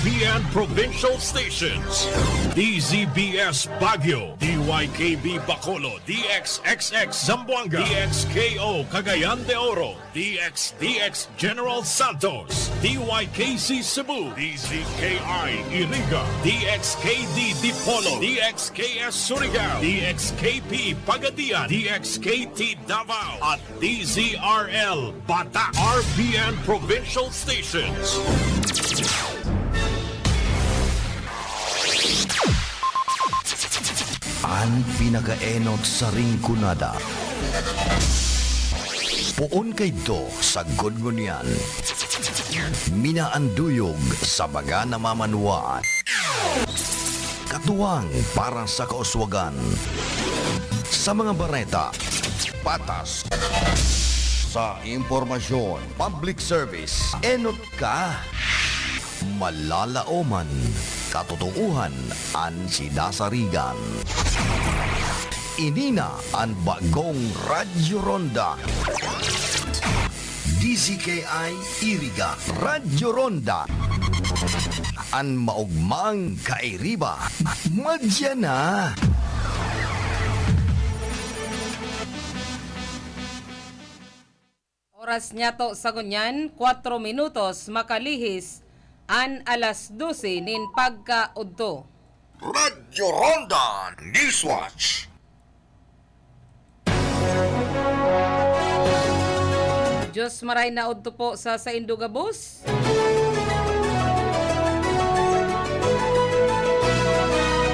RBN provincial stations. DZBS Baguio, DYKB Bacolod, DXXX Zamboanga, DXKO Cagayan de Oro, DXDX General Santos, DYKC Cebu, DZKI Iriga, DXKD Dipolo, DXKS Surigao, DXKP Pagadian, DXKT Davao, at DZRL Bata. RBN provincial stations. Ang pinakaenot sa ringkunada. Puon kay do sa gudngunyan. Minaanduyog sa baga namamanuan. Katuwang para sa kauswagan. Sa mga bareta, patas. Sa impormasyon, public service, enot ka. Malalaoman, katotohanan ang sinasarigan. Inina ang bagong Radyo Ronda. DZKI Iriga Radyo Ronda. Ang maugmang kairiba. Madya na. Oras niya to sa gunyan, 4 minutos makalihis an alas 12 nin pagkaudto. Radyo Ronda Newswatch. Diyos maray na udto po sa Indugabus.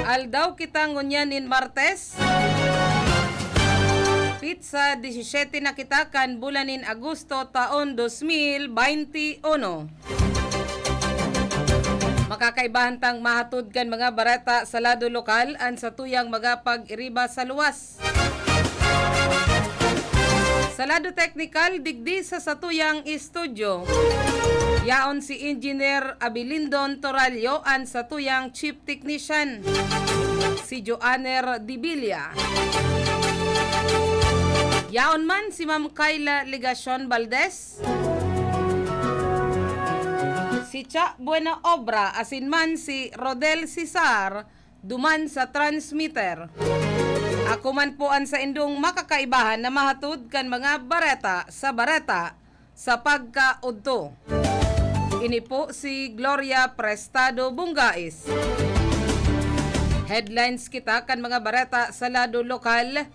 Aldaw kitang ngunyanin Martes. Pizza 17 na kita kan bulanin Agosto taon 2021. Makakaibahan tang mahatud kan mga barata sa lado lokal an sa tuyang mga pag-iriba sa luwas. Sa lado technical, digdi sa satuyang estudyo. Yaon si Engineer Abilindon Toralio an satuyang Chief Technician. Si Joanner Dibilia. Yaon man si Ma'am Kayla Legacion Valdez. Si Cha Buena Obra asin man si Rodel Cesar duman sa transmitter. Ako man po an sa indong makakaibahan na mahatud kan mga bareta sa pagkaudto. Ini po si Gloria Prestado Bungais. Headlines kita kan mga bareta sa lado lokal.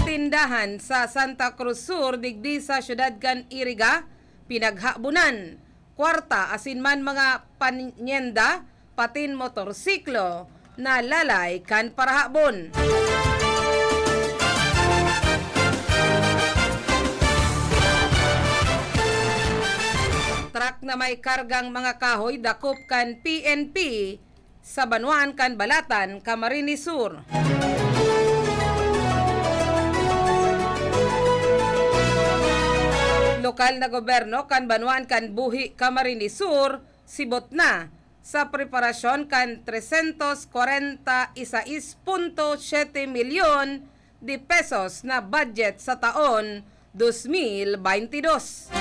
Tindahan sa Santa Cruz Sur digdi sa syudad kan Iriga pinaghabunan. Kwarta asin man mga panyenda patin motorsiklo na lalay kan parahabon. Truck na may kargang mga kahoy dakop kan PNP sa Banuan kan Balatan, Camarines Sur. Lokal na gobyerno kan Banuan kan Buhi, Camarines Sur sibot na sa preparasyon kan 346.7 milyon de pesos na budget sa taon 2022.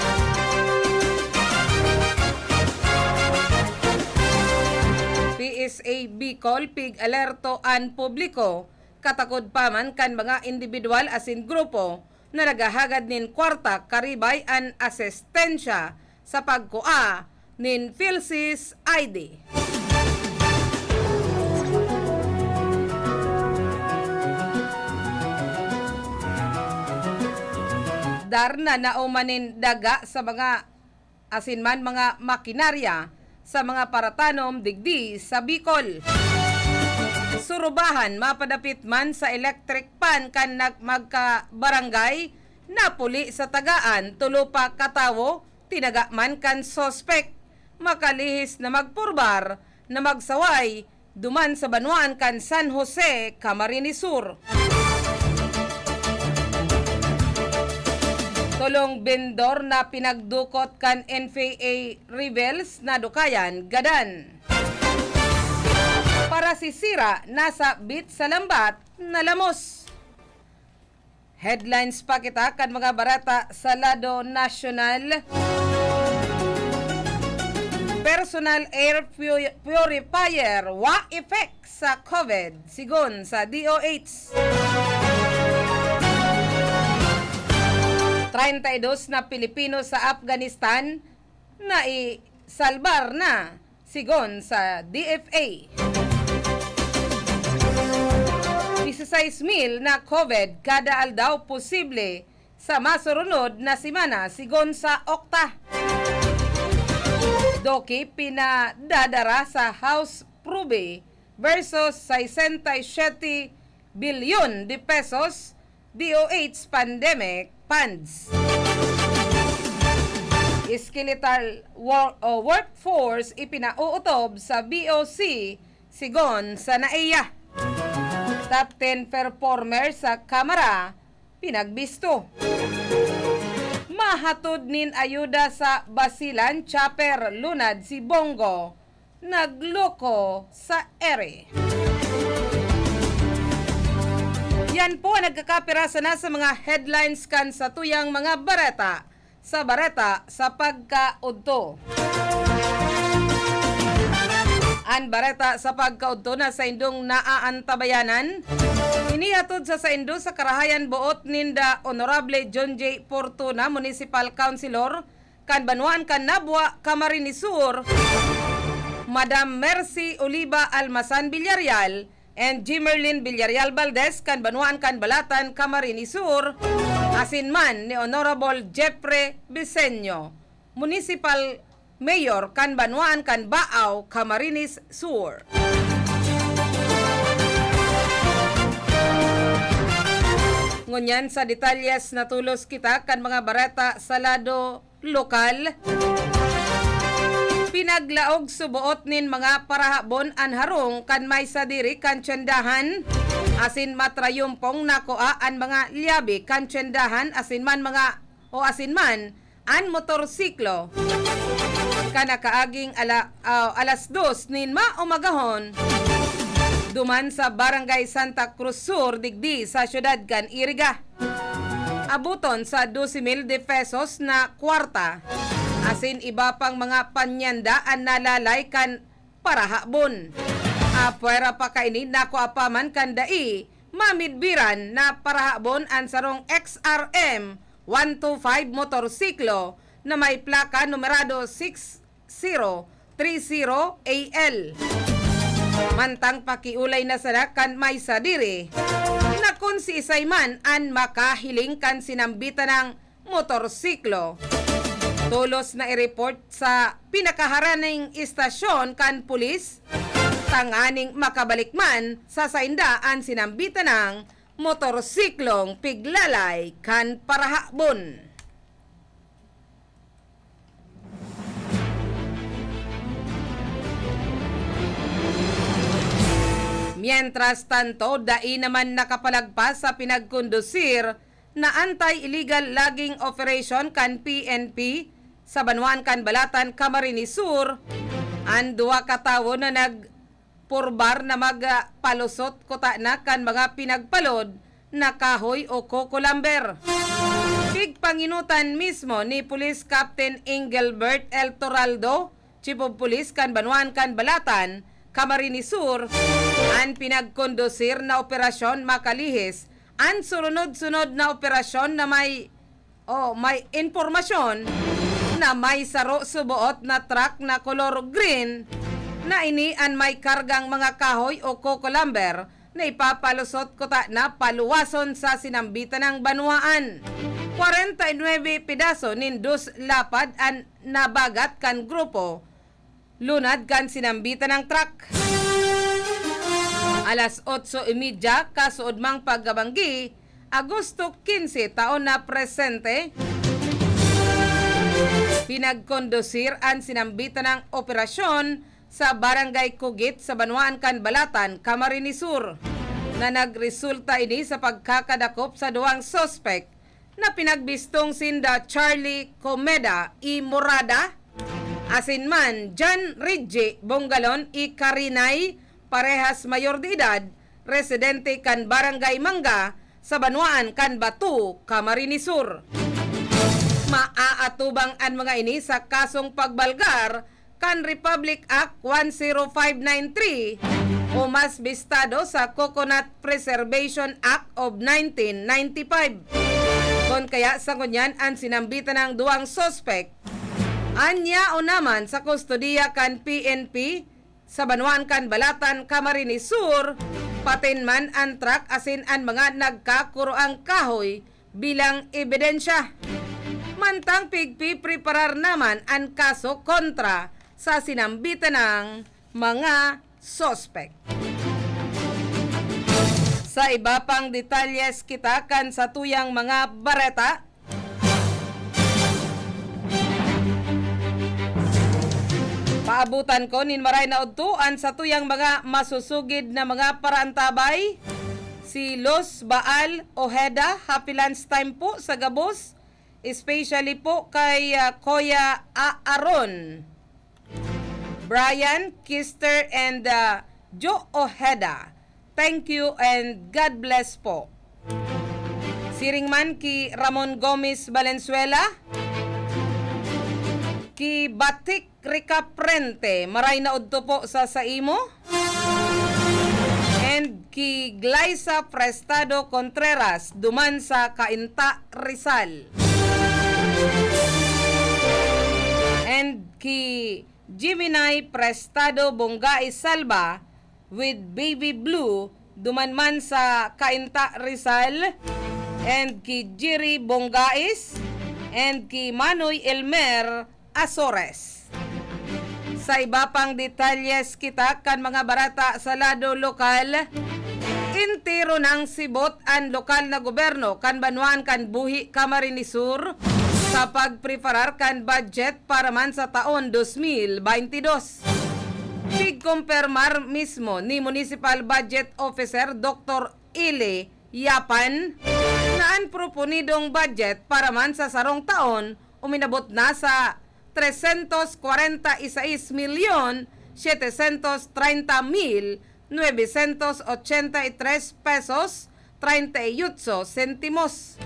PSA Bicol pig alerto an publiko katakod paman kan mga individual asin grupo na nagahagad nin kwarta karibay an asistensya sa pagkua nin PhilSys ID. Darna na umanin daga sa mga asinman mga makinarya sa mga paratanom digdi sa Bicol. Surubahan mapadapit man sa electric pan kan magka-barangay napuli sa tagaan tulo pa katawo tinaga man kan sospek makalihis na magpurbar na magsaway duman sa Banuan kan San Jose, Camarines Sur. Tulong bendor na pinagdukot kan NFA rebels na dukayan gadan. Para sisira nasa bit sa lambat na lamos. Headlines pa kita kan mga barata sa lado national. personal air purifier wa effect sa COVID sigon sa DOH. 32 na Pilipino sa Afghanistan na isalbar na sigon sa DFA. 16,000 na COVID kada aldaw posible sa masurunod na simana sigon sa Okta. Doki pinadadara sa House Prube versus 67 bilyon de pesos DOH pandemic funds. Skeletal workforce ipinauutob sa BOC sigon sa NAIA. Top 10 performers sa kamera pinagbisto. Mahatod nin ayuda sa Basilan Chopper lunad si Bongo nagloko sa ere. Yan po ang nagkakapirasa na sa mga headlines kan sa tuyang mga bareta sa pagkaudto. An bareta sa pagkaudto na sa indong naaantabayanan. Inihatod sa Indo sa Karahayan buot ninda Honorable John J. Fortuna, Municipal Councilor, kan Banuan kan Nabwa, Camarines Sur, Madam Mercy Oliva Almasan Villarreal, and Jimerlin Villarreal Valdez, kan Banuan kan Balatan, Camarines Sur, asinman ni Honorable Jeffrey Biseño, Municipal Mayor kan Banuan kan Baaw, Camarines Sur. Ngunyan sa detalyes na tulos kita kan mga bareta sa lado lokal. Pinaglaog subuot nin mga parahabon anharong kan may sadiri kan tsendahan. Asin matrayumpong nakoa an mga liabi kan tsendahan asin man an motorsiklo. Kanakaaging alas 2 nin maumagahon. Duman sa Barangay Santa Cruz Sur, digdi sa syudad kan Iriga. Abuton sa 12,000 de pesos na kwarta. Asin iba pang mga panyandaan nalalay kan parahabon. Apwera pa kainin na ko apaman kan dai, mamidbiran na parahabon ang sarong XRM 125 motorsiklo na may plaka numerado 6030AL. Mantang pakiulay na sana kan may sadiri na kung si Isayman an makahiling kan sinambitan ng motorsiklo. Tulos na i-report sa pinakaharaning istasyon kan pulis, tanganing makabalikman sa sainda an sinambitan ng motorsiklong piglalay kan parahabon. Mientras tanto, dai naman nakapalagpas sa pinagkondusir na anti-illegal logging operation kan PNP sa Banuan kan Balatan, Camarines Sur. Ang duwa katawo na nagpurbar na magpalusot kota na kan mga pinagpalod na kahoy o kokolamber. Pigpanginutan mismo ni Police Captain Engelbert El Toraldo, Chief of Police kan Banuan kan Balatan, Camarines Sur, ang pinagkondusir na operasyon makalihis ang sunod-sunod na operasyon na may informasyon na may saro subuot na truck na kolor green na ini ang may kargang mga kahoy o kokolamber na ipapalusot kota na paluwason sa sinambitan ng Banuaan. 49 pedaso nindus lapad ang nabagat kan grupo lunad kan sinambitan ng truck. Alas 8:30 kasuod mang paggabanggi, Agosto 15 taon na presente, pinagkondusir ang sinambitan ng operasyon sa Barangay Kugit sa Banuan kan Balatan, Camarines Sur, na nagresulta ini sa pagkakadakop sa duwang sospek na pinagbistong sinda Charlie Comeda I. Morada, asinman John Ridge Bongalon I. Karinay, parehas mayor de edad, residente kan Barangay Mangga sa Banuan kan Batu, Camarines Sur. Maaatubang ang mga ini sa kasong pagbalgar kan Republic Act 10593 o mas bistado sa Coconut Preservation Act of 1995. Kon kaya sa kunyan ang sinambitan ng duwang sospek, anya o naman sa kustodiya kan PNP sa Banwaan kan Balatan, Camarines Sur, patin man ang truck asin ang mga nagkakuroang kahoy bilang ebidensya. Mantang pigpipreparar naman ang kaso kontra sa sinambitan ng mga sospek. Sa iba pang detalyes kita kan sa tuyang mga bareta, paabutan ko nin maray na udtuan sa tuyang mga masusugid na mga paraantabay. Si Los Baal Ojeda, happy lunchtime po sa Gabos, especially po kay Kuya Aaron, Brian Kister and Joe Ojeda. Thank you and God bless po. Siringman ki Ramon Gomez Valenzuela, ki Batik Ricaprente, maray na udto po sa Saimo, and ki Glyza Prestado Contreras, duman sa Cainta, Rizal, and ki Jiminay Prestado Bonggai Salva with Baby Blue, duman man sa Cainta, Rizal, and ki Jiri Bongais, and ki Manoy Elmer Azores. Sa iba pang detalyes kita kan mga barata sa lado lokal, intiro ng sibot ang lokal na gobyerno kan Banwaan kan Buhi, Camarines Sur sa pagpreparar kan budget para man sa taon 2022. Pigkumpirmar mismo ni Municipal Budget Officer Dr. Ile Yapan na ang proponidong budget para man sa sarong taon uminabot na sa 346,730,983 pesos 38 sentimos.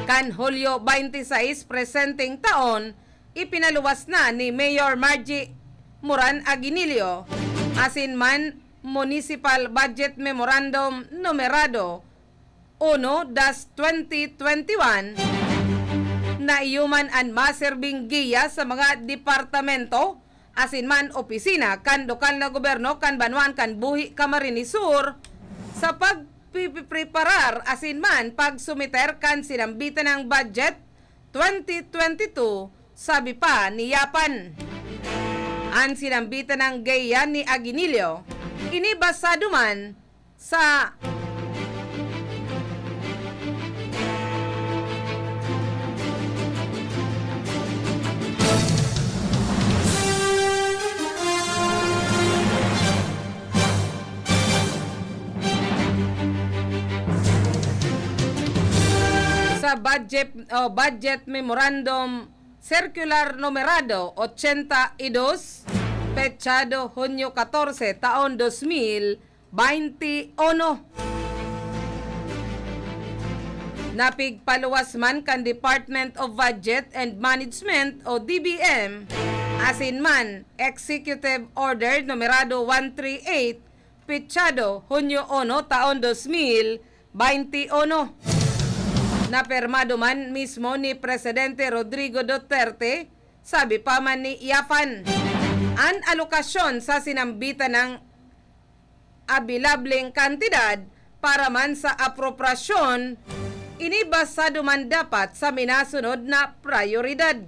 Kan Hulyo 26 presenteng taon, ipinaluwas na ni Mayor Margie Moran Aguinilio asin man Municipal Budget Memorandum Numerado 1-2021 na iyuman ang maserbing giya sa mga departamento asin man opisina kan lokal na gobyerno kan Banwaan kan Buhi, Camarines Sur sa pagpipreparar asin man pagsumiter kan sinambitan ng budget 2022. Sabi pa ni Yapan, ang sinambitan ng gaya ni Aguinilio, inibasado man sa budget memorandum Circular Numerado 82, pechado Hunyo 14, taon 2021. Napigpaluwas man kan Department of Budget and Management o DBM, asin man Executive Order Numerado 138, pechado Hunyo 1, taon 2021. Napermado man mismo ni Presidente Rodrigo Duterte, sabi pa man ni Yapan, ang alokasyon sa sinambitan ng abilableng kantidad para man sa aproprasyon, inibasado man dapat sa minasunod na prioridad.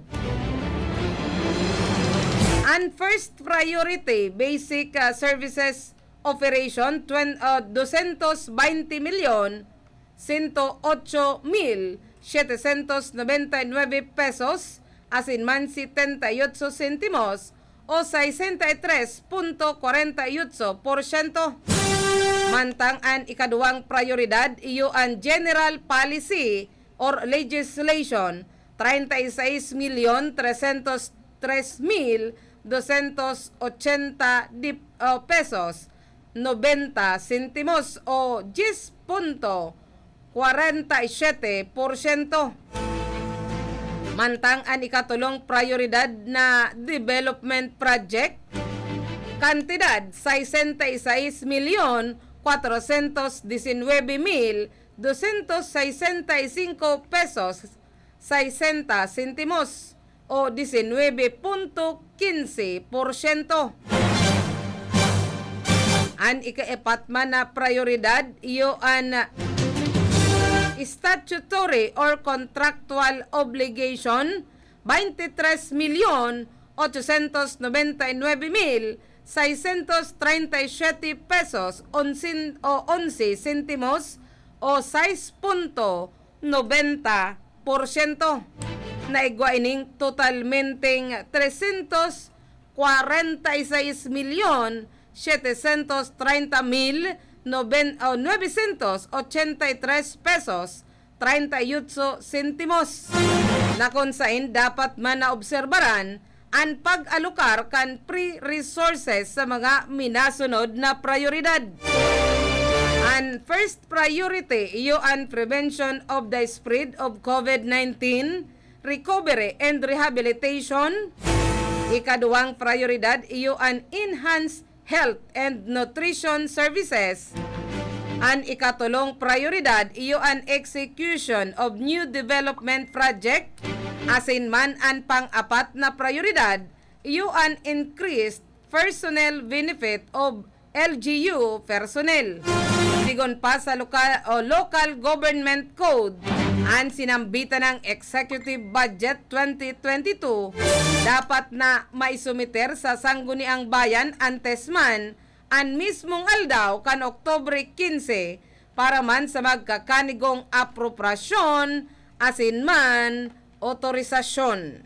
Ang first priority, basic services operation, 220 milyon 108,799 pesos, asin man 78 sentimos o 63.48%. Mantang ang ikaduwang prioridad, iyo ang General Policy or Legislation, 36,303,280 pesos, 90 sentimos o 10.47%. Mantang an ikatulong prioridad na development project, kantidad 66,419,265 pesos 60 centimos o 19.15%. An ikaapat man na prioridad iyo an statutory or contractual obligation 23,899,637 pesos 11 centimos o 6.90%. Naigwa ining totalmenteng 340,730,983 pesos 38 centimos. Na kung saan dapat man na obserbaran ang pag-alokar kan pre-resources sa mga minasunod na prioridad. Ang first priority iyo ang prevention of the spread of COVID-19, recovery and rehabilitation. Ikaduhang prioridad iyo ang enhanced health and nutrition services. Ang ikatulong prioridad iyo ang execution of new development project. Asin man ang pang-apat na prioridad iyo ang increased personnel benefit of LGU personnel. Sigon pa sa local government code, ang sinambitan ng Executive Budget 2022 dapat na maisumiter sa sangguniang bayan antes man ang mismong aldaw kan Oktubre 15 para man sa magkakanigong aproprasyon asin man otorisasyon.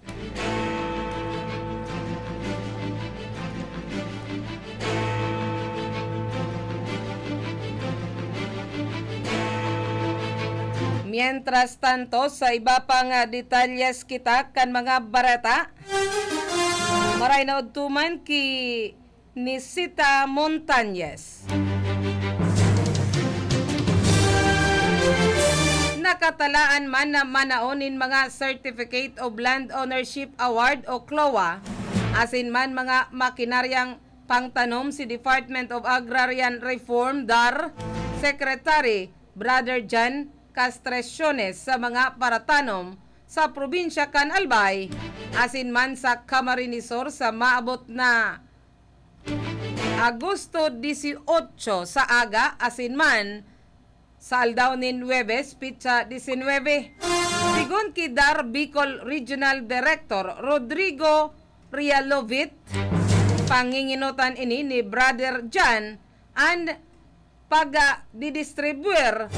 Mientras tanto, sa iba pang detalyes kita kan mga barata, maray na udtuman ki Nisita Montañez. Nakatalaan man na manaonin mga Certificate of Land Ownership Award o CLOA, asin man mga makinaryang pangtanom si Department of Agrarian Reform DAR Secretary Brother John Castreciones sa mga paratanom sa probinsya kan Albay, asin man sa Camarines Sur sa maabot na Agosto 18 sa aga, asin man sa aldaw ni Nueves pitsa 19. Sigon ki DAR Bicol Regional Director Rodrigo Rialovit, panginginutan ini ni Brother John and pag-didistribuer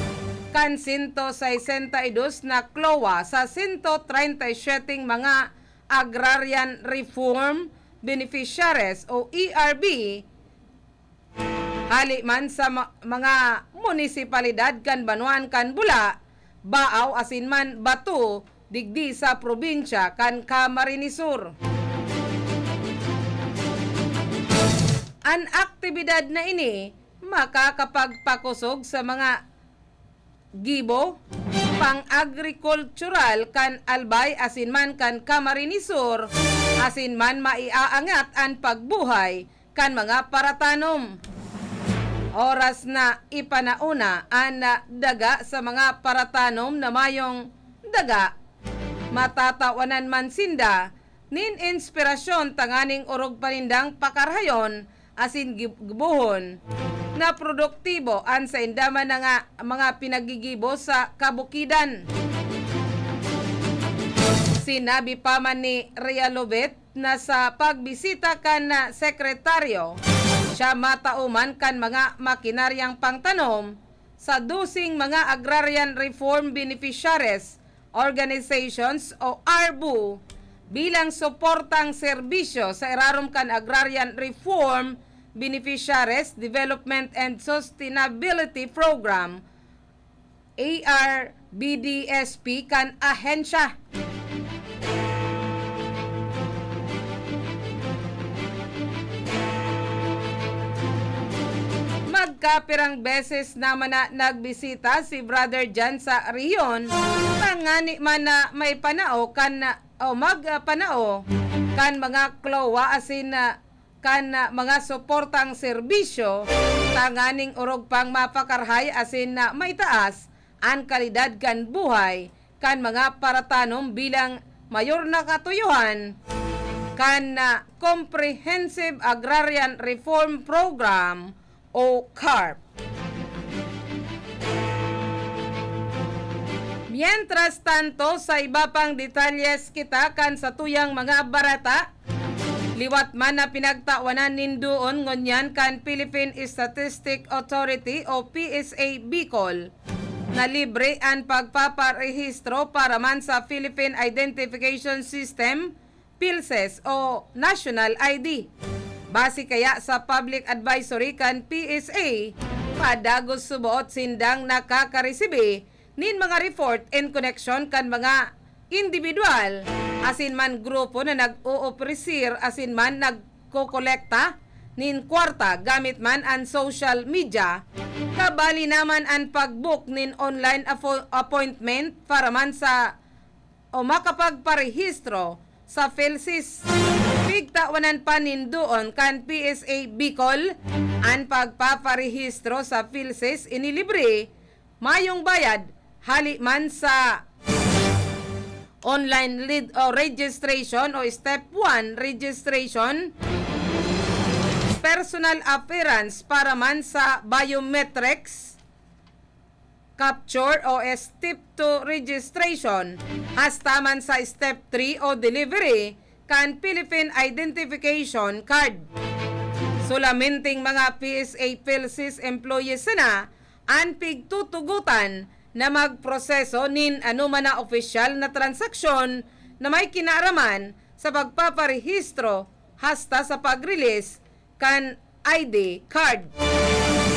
kan 162 na CLOA sa 137 mga agrarian reform beneficiaries o ERB hali man sa mga munisipalidad kan Banuan kan Bula, Baaw asin man Batu digdi sa probinsya kan Camarines Sur. Ang aktibidad na ini makakapagpakusog sa mga gibo pang-agricultural kan Albay asin man kan Camarines Sur, asin man maiaangat ang pagbuhay kan mga paratanom. Oras na ipanauna ang daga sa mga paratanom na mayong daga. Matatawanan man sinda nin inspirasyon tanganing urog panindang pakarhayon asin gibuhon na produktibo an sa indaman na nga mga pinagigibo sa kabukidan. Sinabi pa man ni Rialovit na sa pagbisita kan na sekretaryo, siya matauman kan mga makinaryang pangtanom sa dusing mga agrarian reform beneficiaries organizations o ARBU bilang suportang serbisyo sa irarom kan agrarian reform Beneficiaries Development and Sustainability Program ARBDSP kan ahensya. Magkapirang beses naman na nagbisita si Brother John sa Rion Tangani man na may panao kan magpanao kan mga klowa asin kan mga suportang serbisyo tanganing urog pang mapakarhay asin may taas ang kalidad kan buhay kan mga paratanom bilang mayor na katuyuhan kan Comprehensive Agrarian Reform Program o CARP. Mientras tanto, sa iba pang detalyes kita kan sa tuyang mga barata, liwat man na pinagtawanan nindoon ngunyan kan Philippine Statistic Authority o PSA Bicol na libre ang pagpaparehistro para man sa Philippine Identification System, PhilSys o National ID. Base kaya sa public advisory kan PSA, padagos subuot sindang nakakaresibi nin mga report in connection kan mga individual asin man grupo na nag-oopresir asin man nagkokolekta nin kwarta gamit man ang social media kabali naman ang pagbook nin online appointment para man sa o makapagparehistro sa PhilSys. Pigtawanan pa nindoon kan PSA Bicol ang pagpaparehistro sa PhilSys inilibre mayong bayad hali man sa online registration o step 1 registration, personal appearance para man sa biometrics, capture o step 2 registration, hasta man sa step 3 o delivery kan Philippine Identification Card. Sulaminting mga PSA PhilSys employees na ang pigtutugutan na magproseso nin anuman na opisyal na transaksyon na may kinaraman sa pagpaparehistro hasta sa pag-release kan ID card.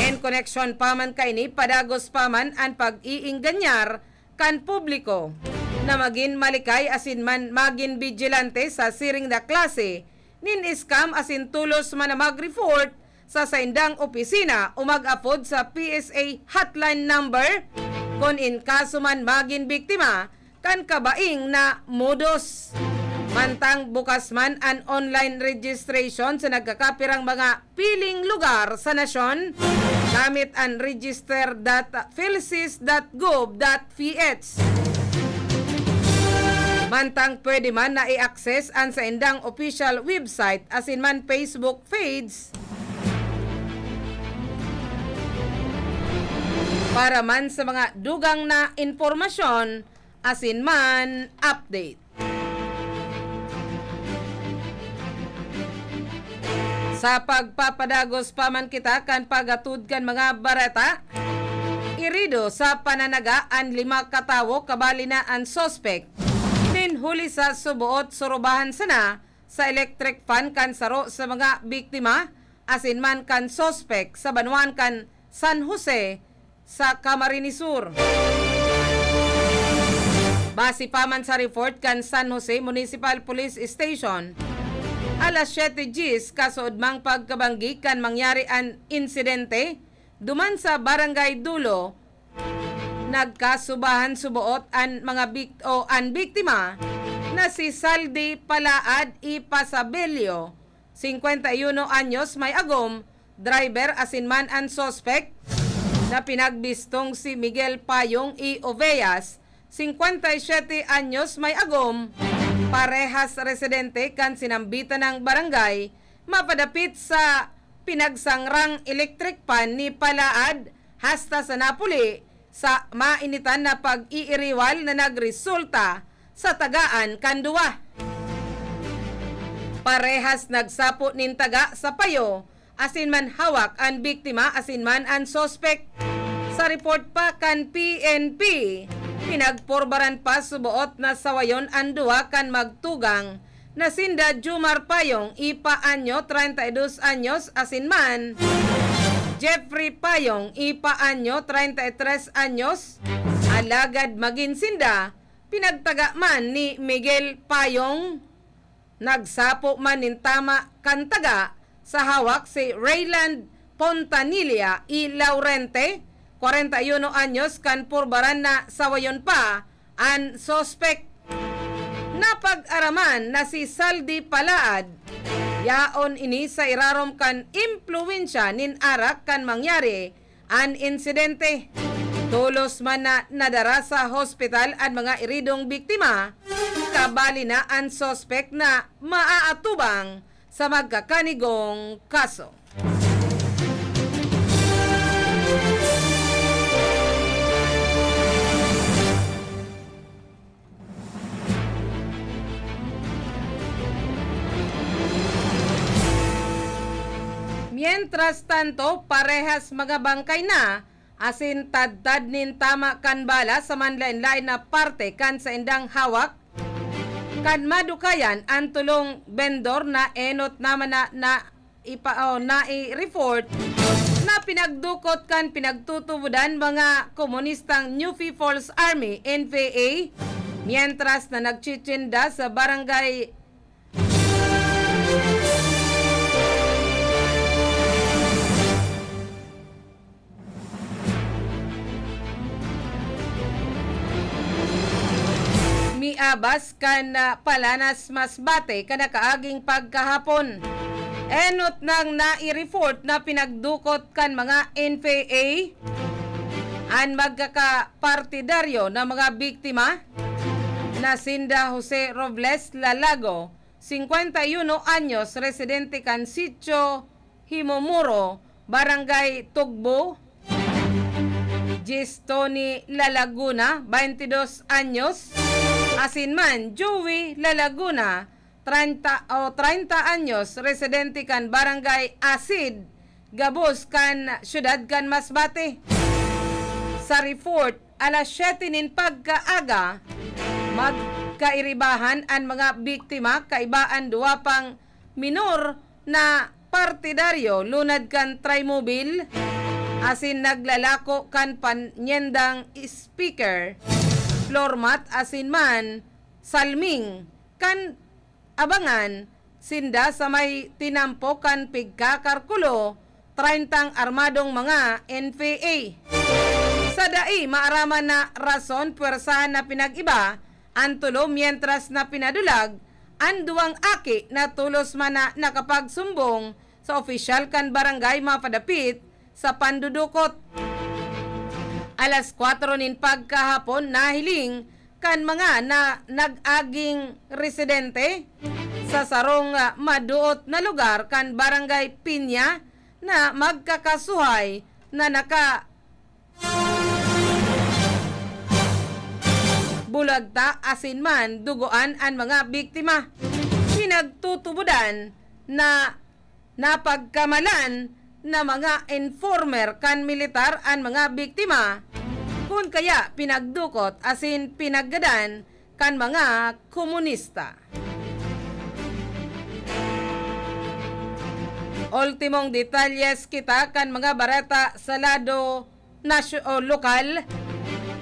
En connection pa man kaini padagos pa man ang pag-iingganyar kan publiko na maging malikay asin man maging vigilante sa siring na klase nin scam asin tulos man na mag-report sa saindang opisina o mag-upload sa PSA hotline number kung in kaso man maging biktima kan kabaing na modus. Mantang bukas man ang online registration sa nagkakapirang mga piling lugar sa nasyon gamit ang register.philsys.gov.ph. Mantang pwede man na i-access ang sa indang official website asin man Facebook page para man sa mga dugang na informasyon asin man update. Sa pagpapadagos pa man kita kan pagatud kan mga barata, irido sa pananaga ang 5 katawo kabali na ang suspect. Huli sa subuot surubahan sana sa electric fan kan saro sa mga biktima asin man kan suspect sa Banuan kan San Jose sa Camarines Sur. Base pa man sa report kan San Jose Municipal Police Station, alas 7 Gs kasuod mang pagkabanggi kan mangyari ang insidente duman sa Barangay Dulo. Nagkasubahan subuot ang mga biktima na si Saldi Palaad Ipasabelio, 51 anyos may agom, driver asin man ang suspect na pinagbistong si Miguel Payong I. Oveas, 57 anyos may agom, parehas residente kan sinambitan ng barangay, mapadapit sa pinagsangrang electric pan ni Palaad hasta sa Napoli sa mainitan na pag-iiriwal na nagresulta sa tagaan kanduwa. Parehas nagsapo nin taga sa payo asin man hawak ang biktima asin man ang suspect. Sa report pa kan PNP, pinagporbaran pa subuot na sawayon ang duwa kan magtugang na sinda Jumar Payong Ipa Anyo 32 anyos asin man Jeffrey Payong Ipa Anyo 33 anyos alagad magin sinda pinagtaga man ni Miguel Payong. Nagsapo man nin tama kan taga sa hawak si Rayland Pontanilla I. Laurente 41 anyos kan purbaran na sawayon pa An suspect napag-araman na si Saldi Palaad yaon ini sa irarom kan impluwensya nin arak kan mangyari an insidente. Tulos man na nadara sa hospital at mga iridong biktima, kabali na ang suspect na maaatubang sa magkakanigong kaso. Mientras tanto, parehas mga bangkay na asin tad-tad nin tama kan bala sa manlain-lain na parte kan sa indang hawak kan madukayan ang tulong vendor na enot naman na i-report na pinagdukot kan pinagtutubudan mga komunistang New People's Army NPA mientras na nagchichinda sa barangay miabas kan Palanas Masbate kana kaaging pagkahapon. Enot nang nai-report na pinagdukot kan mga NPA ang magkakapartidaryo na mga biktima na Sinda Jose Robles Lalago, 51 anyos, residente kan Sitio Himomuro, Barangay Tugbo. Gistoni Lalaguna, 22 anyos. Asinman Joey Lalaguna, 30 anyos, residente kan Barangay Asid, Gabos kan Syudad kan Masbate. Sa report, alas 7 nin pagkaaga, magkairibahan ang mga biktima, kaibaan duwa pang minor na partidaryo, lunad kan Trimobile, asin naglalako kan panyendang speaker, floor mat asin man salming kan abangan sinda sa may tinampo kan pigkakarkulo 30 armadong mga NPA. Sa dai maaraman na rason puwersahan na pinag-iba ang tulo mientras na pinadulag ang duwang aki na tulos man na nakapagsumbong sa opisyal kan barangay mapadapit sa pandudukot. Alas 4 nin pagkahapon nahiling kan mga na nag-aging residente sa sarong maduot na lugar kan Barangay Pinya na magkakasuhay na naka bulagta asin man duguan ang mga biktima. Pinagtutubudan na napagkamalan na mga informer kan militar ang mga biktima kung kaya pinagdukot asin pinaggadan kan mga komunista. Ultimong detalyes kita kan mga barata sa lado lokal,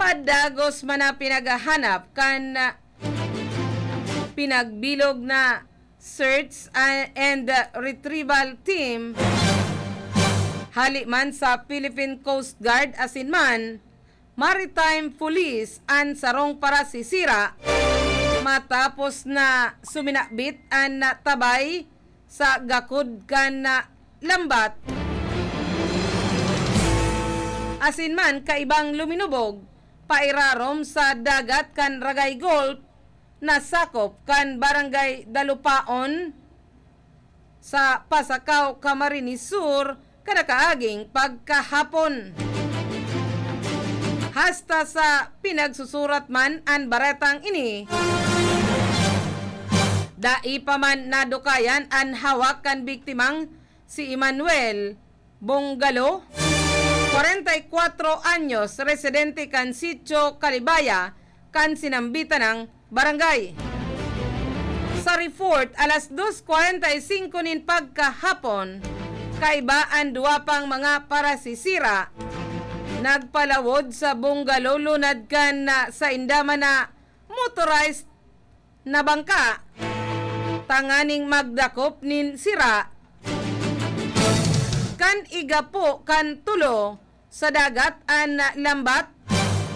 padagos man na pinaghahanap kan pinagbilog na search and retrieval team hali man sa Philippine Coast Guard asin man Maritime Police ang sarong para sisira matapos na suminakbit ang tabay sa gakod kan lambat asin man kaibang luminubog pairarom sa dagat kan Ragay Gulf na sakop kan Barangay Dalupaon sa Pasakaw, Camarines Sur kada kaaging pagkahapon. Hasta sa pinagsusurat man ang baretang ini, dai pa man nadukayan ang hawak kan biktimang si Emmanuel Bonggalo, 44 anyos, residente kan Sitio Calibaya, kan sinambitan ng barangay. Sa report, alas 2:45 nin pagkahapon, kaibaan duwa pang mga parasisira nagpalawod sa bungalow lunad kan sa indama na motorized na bangka tanganing magdakop nin sira kan igapo kan tulo sa dagat an lambat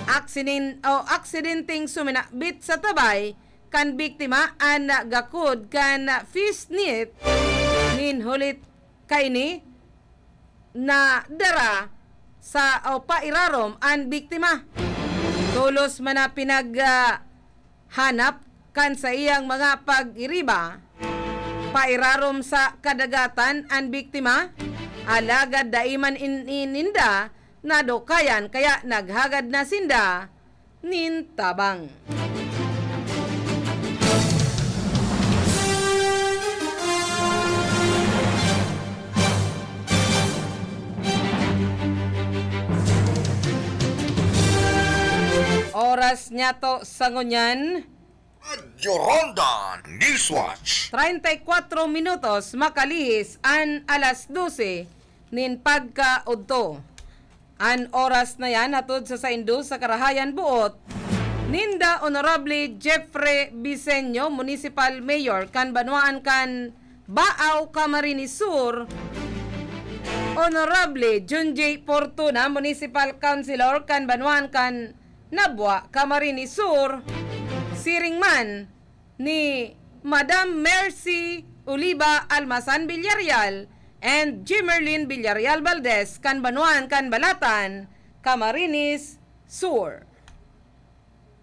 aksidenteng suminakbit sa tabay kan biktima an gakod kan fisnit nin hulit kaini na dara sa pairarom an biktima. Tulos man na pinaghanap kan sa iyang mga pag-iriba, pairarom sa kadagatan ang biktima, alagad daiman ininda na dokayan kaya naghagad na sinda nin tabang. Oras niya to sa ngunyan, Radyo Ronda Newswatch. 34 minutos makalihis an alas 12 nin pagkaudto. An oras na yan hatod sa saindu sa Karahayan Buot, ninda Honorable Jeffrey Biseño, Municipal Mayor kan Banwaan kan Baaw, Camarines Sur, Honorable Junjay Fortuna, Municipal Councilor kan Banwaan kan Nabwa, Camarines Sur, siringman ni Madam Mercy Oliva Almasan Villarreal and Jimerlin Villarreal Valdez kan Banwaan kan Balatan, Camarines Sur.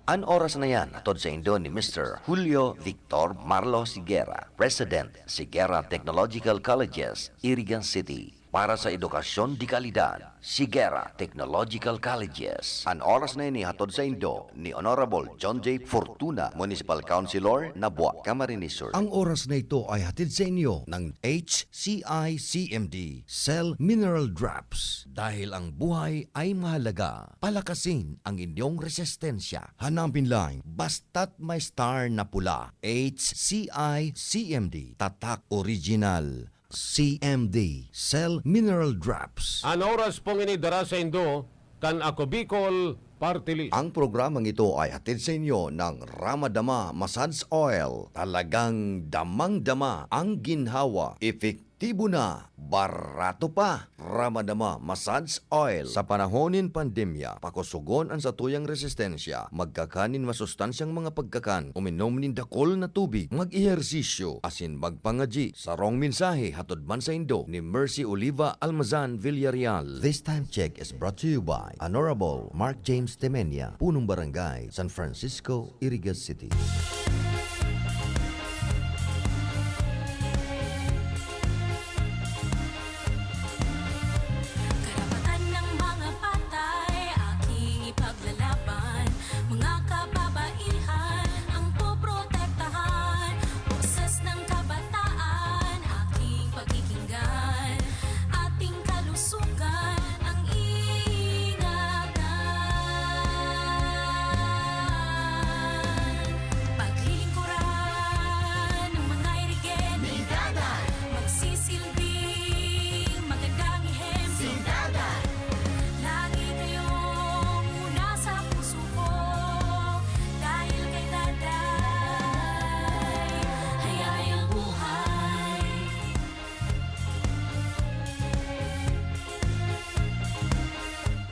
An oras na yan atod sa indo ni Mr. Julio Victor Marlo Sigera, President Sigera Technological Colleges, Irigan City. Para sa edukasyon di kalidad, Sigera Technological Colleges. An oras na ini hatod sa indo ni Honorable John J. Fortuna, Municipal Councilor, Nabwa, Camarines Sur. Ang oras na ito ay hatid sa inyo ng HCI-CMD Cell Mineral Drops. Dahil ang buhay ay mahalaga, palakasin ang inyong resistensya. Hanapin lang basta't may star na pula. HCI-CMD Tatak Original CMD Cell Mineral Drops. An oras pong inidara sa Indo, kan ako Bicol Party List. Ang programang ito ay hatid sa inyo ng Ramadama Massage Oil. Talagang damang-dama ang ginhawa. Epektibo na, barato pa. Ramadama Massage Oil. Sa panahonin pandemya, pakusugon ang satuyang resistensya, magkakanin masustansyang mga pagkakan, uminom nin dakol na tubig, mag-ehersisyo, asin magpangaji. Sarong mensahe hatod man sa Indo ni Mercy Oliva Almazan Villarreal. This time check is brought to you by Honorable Mark James Temenia, Punong Barangay, San Francisco, Irigas City. Karapatan ng mga patay, aking ipaglalaban. Mga kababaihan, ang poprotektahan. Boses ng kabataan, aking pagkikinggan. Ating kalusugan, ang ingatan. Paglilingkuran ng mga irigen, magsisilbing magandang ihempo. Lagi kayong una sa puso ko, dahil kay Daday, hayay ang buhay.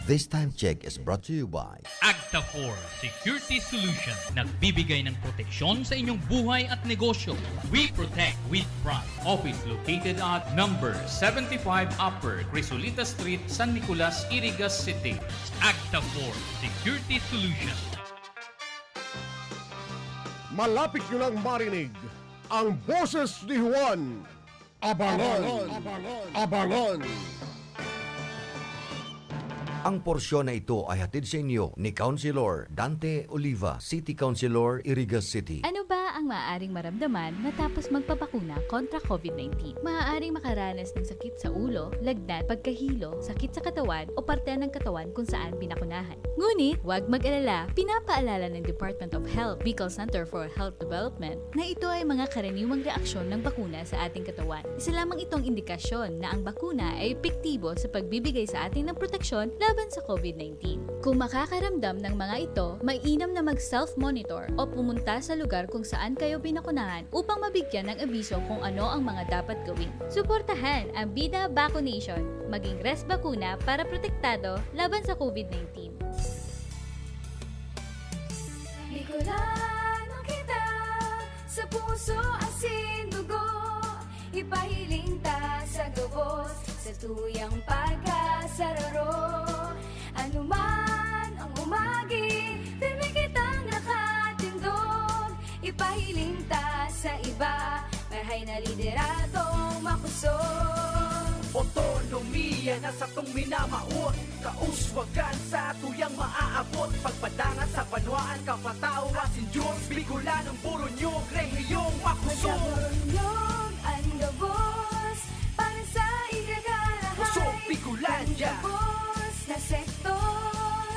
This time check is brought to you by Agta4 Security Solution. Nagbibigay ng proteksyon sa inyong buhay at negosyo. We protect with pride. Office located at number 75 Upper Crisolita Street, San Nicolas, Irigas City. Agta4 Security Solution. Malapit nyo lang marinig ang boses ni Juan. Abangan! Abangan! Ang porsyon na ito ay hatid sa inyo ni Councilor Dante Oliva, City Councilor, Irigas City. Ano ba ang maaaring maramdaman matapos magpapakuna kontra COVID-19? Maaaring makaranas ng sakit sa ulo, lagnat, pagkahilo, sakit sa katawan o parte ng katawan kung saan pinakunahan. Ngunit, huwag mag-alala, pinapaalala ng Department of Health, Bicol Center for Health Development, na ito ay mga karaniwang reaksyon ng bakuna sa ating katawan. Isa lamang itong indikasyon na ang bakuna ay epektibo sa pagbibigay sa atin ng proteksyon laban sa COVID-19. Kung makakaramdam ng mga ito, mainam na mag-self-monitor o pumunta sa lugar kung saan kayo binakunahan upang mabigyan ng abiso kung ano ang mga dapat gawin. Suportahan ang Bida Vaccination, maging res bakuna para protektado laban sa COVID-19. Bicolano kita, sa puso asin dugo, ipahiling ta sa gabos, sa tuyang pagkasararo. Ano man ang umagi, pirmi kitang nakatindog, ipahiling ta sa iba, marhay na lideradong makusog. Otonomiya na sa tong minamaot, kauswagan sa tuyang maaabot, pagpadangat sa banwaan, kapatawa sin Diyos, Bicolanong puro nyog, rehiyong makusog. Nagkabunyog ang gabos, para sa igagarahay. Kusog Bicolandia, Gabos na sektor,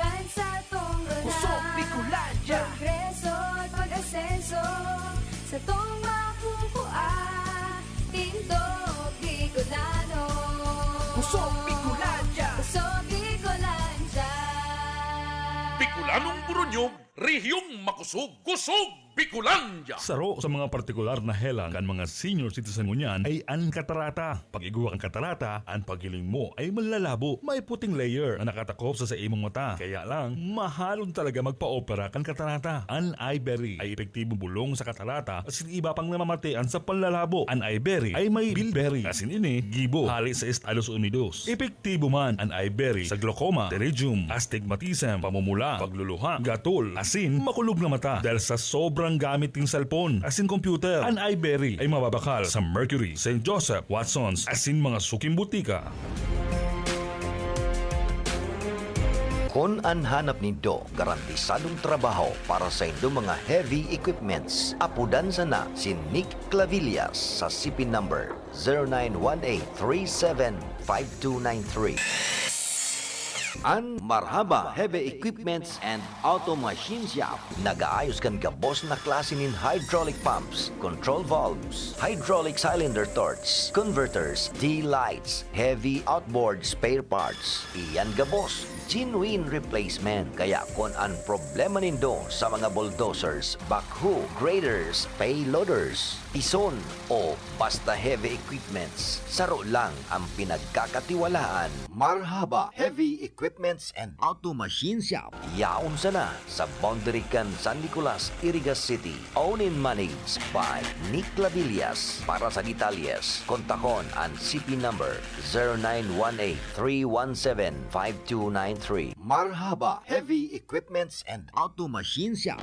kan sa tong ronay. Kusog Bicolandia, Progreso at pag-asenso, sa tong mapupua, tindog Bicolano. Kusog Bicolandia, Kusog Bicolandia. Bicolanong Burunyog, Rehiyong Makusog, Kusog Bicolandia. Saro sa mga partikular na helang kan mga senior citizen ngunyan ay ang katarata. Pag iguwa ang katarata, ang paghiling mo ay malalabo. May puting layer na nakatakop sa imong mata. Kaya lang, mahalon talaga magpa-opera kan katarata. An Iberry ay epektibong bulong sa katarata asin iba pang namamatian sa panlalabo. An Iberry ay may bilberry asin ini gibo hali sa Estados Unidos. Epektibo man an Iberry sa glaucoma, pterygium, astigmatism, pamumula, pagluluha, gatol, asin makulog na mata dahil sa sobrang gamit ng cellphone asin computer. An Iberry ay mababakal sa Mercury, St. Joseph, Watsons asin mga suking butika. Kung ang hanap nindo, garantisadong trabaho para sa inyong mga heavy equipments, apudan sana si Nick Clavillas sa CP number 0918375293. An Marhaba Heavy Equipments and Auto Machine Shop. Nagaayos kan gabos na klase nin hydraulic pumps, control valves, hydraulic cylinder torch, converters, D-lights, heavy outboard spare parts. Iyan gabos, genuine replacement. Kaya kung ang problema nindo sa mga bulldozers, backhoe, graders, payloaders, ison o basta heavy equipments, saro lang ang pinagkakatiwalaan. Marhaba Heavy Equipments and Auto Machine Shop. Yaon sana sa Boundary Can San Nicolas, Irigas City. Owned and managed by Nick Clavillas. Para sa detalles, kontakon ang CP number 0918-317-5293. Marhaba Heavy Equipments and Auto Machine Shop.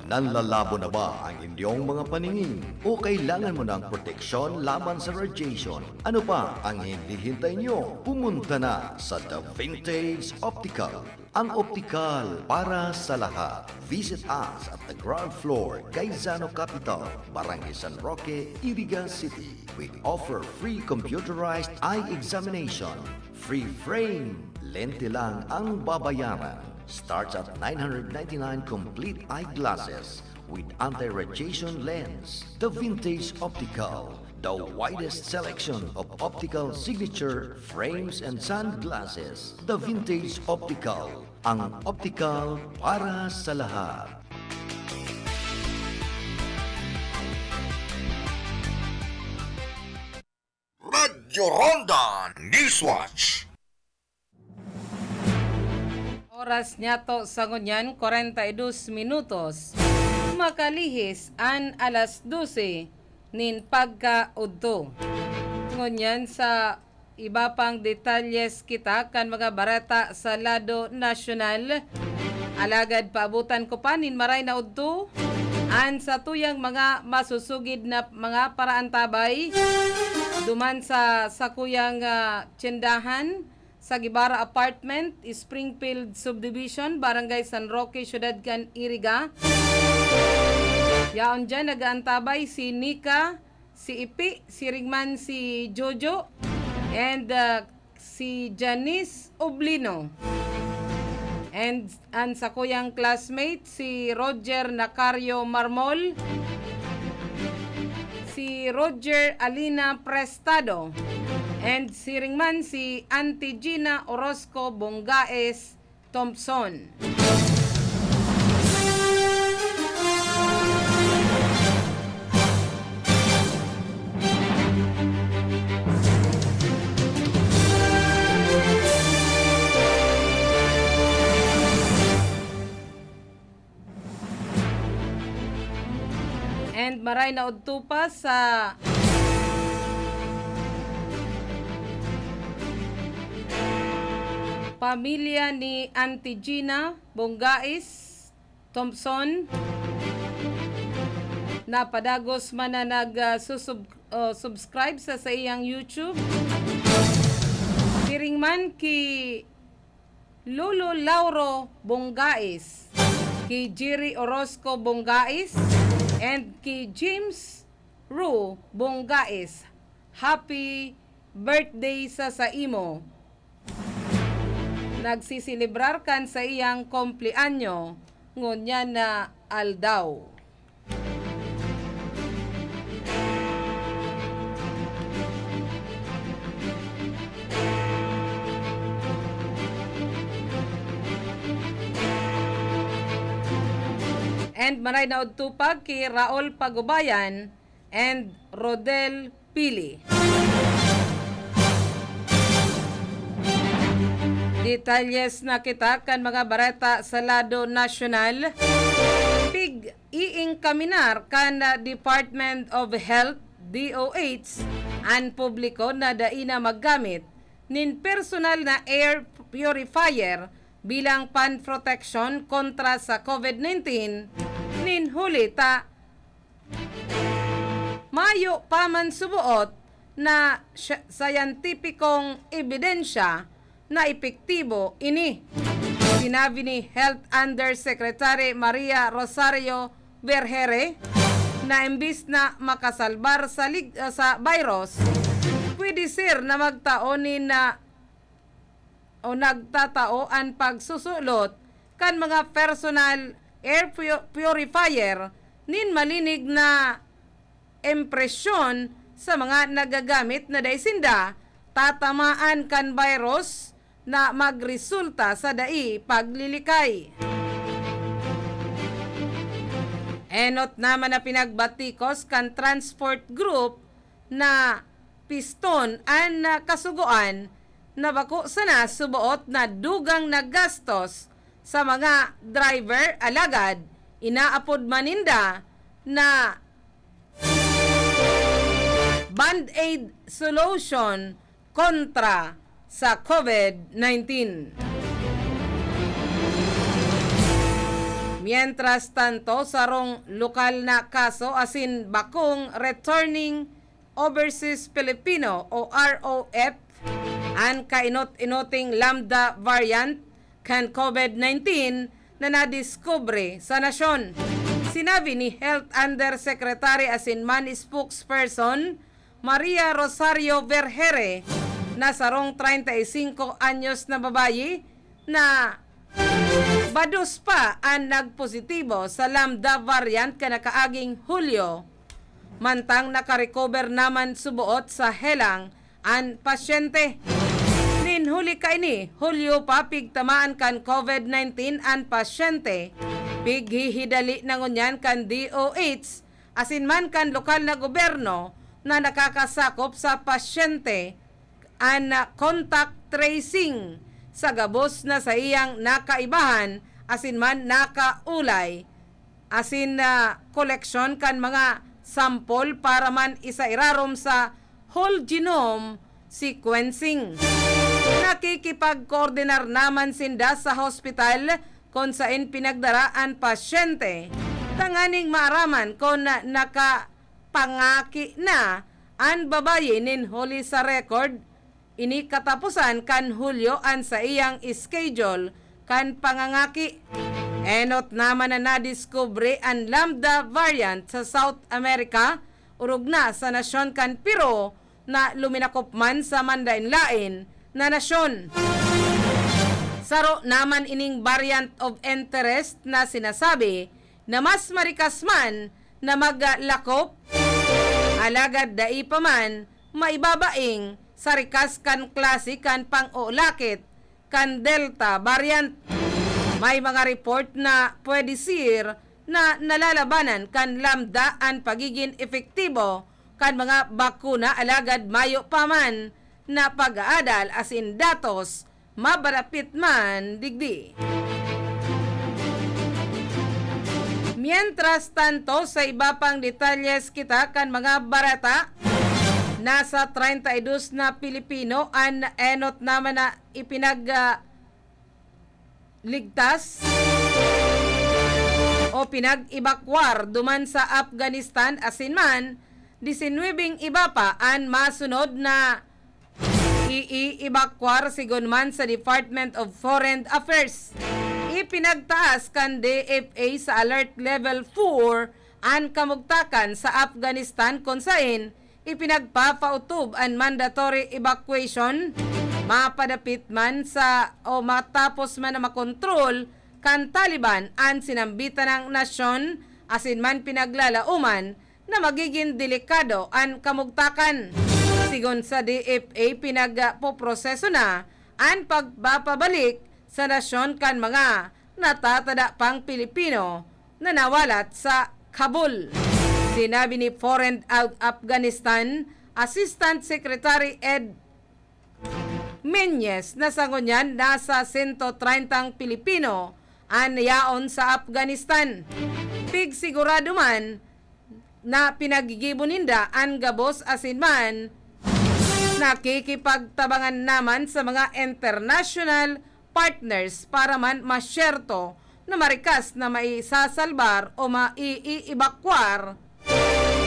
Nanlalabo na ba ang inyong mga paningin? O kailangan mo ng proteksyon laban sa radiation? Ano pa ang hindi hintay nyo? Pumunta na sa The Vintage Optical. Ang optical para sa lahat. Visit us at the ground floor, Gaisano Capital, Barangay San Roque, Irigas City. We offer free computerized eye examination. Free frame. Lente lang ang babayaran. Starts at 999 complete eyeglasses with anti-radiation lens. The Vintage Optical, the widest selection of optical signature frames and sunglasses. The Vintage Optical, ang optical para sa lahat. Radyo Ronda Newswatch. Oras niya to sa ngunyan, 42 minutos. Makalihis an alas 12 nin pagkaudto. Ngunyan sa iba pang detalyes kita kan mga barata sa lado nasyonal. Alagad paabutan ko pa nin maray na udto. An sa tuyang mga masusugid na mga paraan tabay. Duman sa sakuyang tsendahan sa Gibara Apartment, Springfield Subdivision, Barangay San Roque, Ciudad Can, Iriga. Yaon dyan, nag-aantabay si Nika, si Ipi, si Rigman, si Jojo, and si Janice Oblino. And sa kuyang classmate, si Roger Nacario Marmol, si Roger Alina Prestado, and si Ringman si Auntie Gina Orozco Bongaes Thompson. And maray na udto pa sa pamilya ni Auntie Gina Bongais Thompson na padagos man na subscribe sa iyang YouTube. Siring man ki Lolo Lauro Bongais, ki Jerry Orozco Bongais, and ki James Ru Bongais. Happy birthday sa imo. Nagsisilibrar kan sa iyang kompleanyo ngunya na aldaw. And maray na udtupag kay Raul Pagubayan and Rodel Pili. Detalyes na kita kan mga bareta sa lado nasyonal. Pig iing kaminar kan Department of Health DOH an publiko na daina maggamit nin personal na air purifier bilang pan protection kontra sa COVID-19 nin huli ta mayo pa man subuot na scientificong ebidensya na epektibo ini. Sinabi ni Health Undersecretary Maria Rosario Vergere na imbis na makasalbar sa virus, pwede sir na magtaonin na o nagtatao ang pagsusulot kan mga personal air purifier nin malinig na impresyon sa mga nagagamit na daisinda tatamaan kan virus na magresulta sa dai paglilikay. Enot naman na pinagbatikos kan transport group na piston an kasuguan na bako sana subuot na dugang naggastos sa mga driver alagad inaapod maninda na band-aid solution kontra sa COVID-19. Mientras tanto, sarong lokal na kaso asin bakong returning overseas Filipino o ROF ang kainot-inoting Lambda variant kan COVID-19 na nadiskubre sa nasyon. Sinabi ni Health Undersecretary asin man spokesperson Maria Rosario Vergere na sarong 35 anyos na babayi na bados pa ang nagpositibo sa Lambda variant kanakaaging Hulyo. Mantang nakarecover naman subuot sa helang ang pasyente. Nin huli ka ini, Hulyo pa pigtamaan kan COVID-19 ang pasyente. Pighihidali na ngunyan kan DOH asin man kan lokal na gobyerno na nakakasakop sa pasyente ang contact tracing sa gabos na sa iyang nakaibahan asin man nakaulay asin collection kan mga sample para man isairarom sa whole genome sequencing. Nakikipag-coordinar naman sinda sa hospital kung saan pinagdaraan pasyente. Tanganing maaraman kung nakapangaki na ang babayi nin huli sa record. Ini katapusan kan Hulyo an sa iyang schedule kan pangangaki. Enot naman na nadiskubre ang Lambda variant sa South America, urog na sa nasyon kan Peru na luminakop man sa mandainlain na nasyon. Saro naman ining variant of interest na sinasabi na mas marikas man na maglakop, alagad dai pa man maibabaing sa rikas kan klase kan pang-ulakit kan Delta variant. May mga report na pwede sir na nalalabanan kan Lambda ang pagiging epektibo kan mga bakuna alagad mayo pa man na pag-aadal asin datos mabarapit man digdi. Mientras tanto, sa iba pang detalyes kita kan mga barata, nasa 32 na Pilipino ang enot naman na ligtas o pinag-ibakwar duman sa Afghanistan asin man 19 iba pa ang masunod na iibakwar sigon man sa Department of Foreign Affairs. Ipinagtaas kan DFA sa Alert Level 4 ang kamugtakan sa Afghanistan kung saan ipinagpapautob ang mandatory evacuation mapadapit man sa o matapos man na makontrol kan Taliban ang sinambitan ng nasyon asin man pinaglalauman na magiging delikado ang kamugtakan. Sigon sa DFA pinagpoproseso na ang pagpapabalik sa nasyon kan mga natatada pang Pilipino na nawalat sa Kabul. Sinabi ni Foreign Afghanistan Assistant Secretary Ed Menyes na sa ngunyan nasa 130 Pilipino ang yaon sa Afghanistan. Sigurado man na pinagigibuninda ang gabos asin man nakikipagtabangan naman sa mga international partners para man masyerto na marikas na maisasalbar o maiibakwar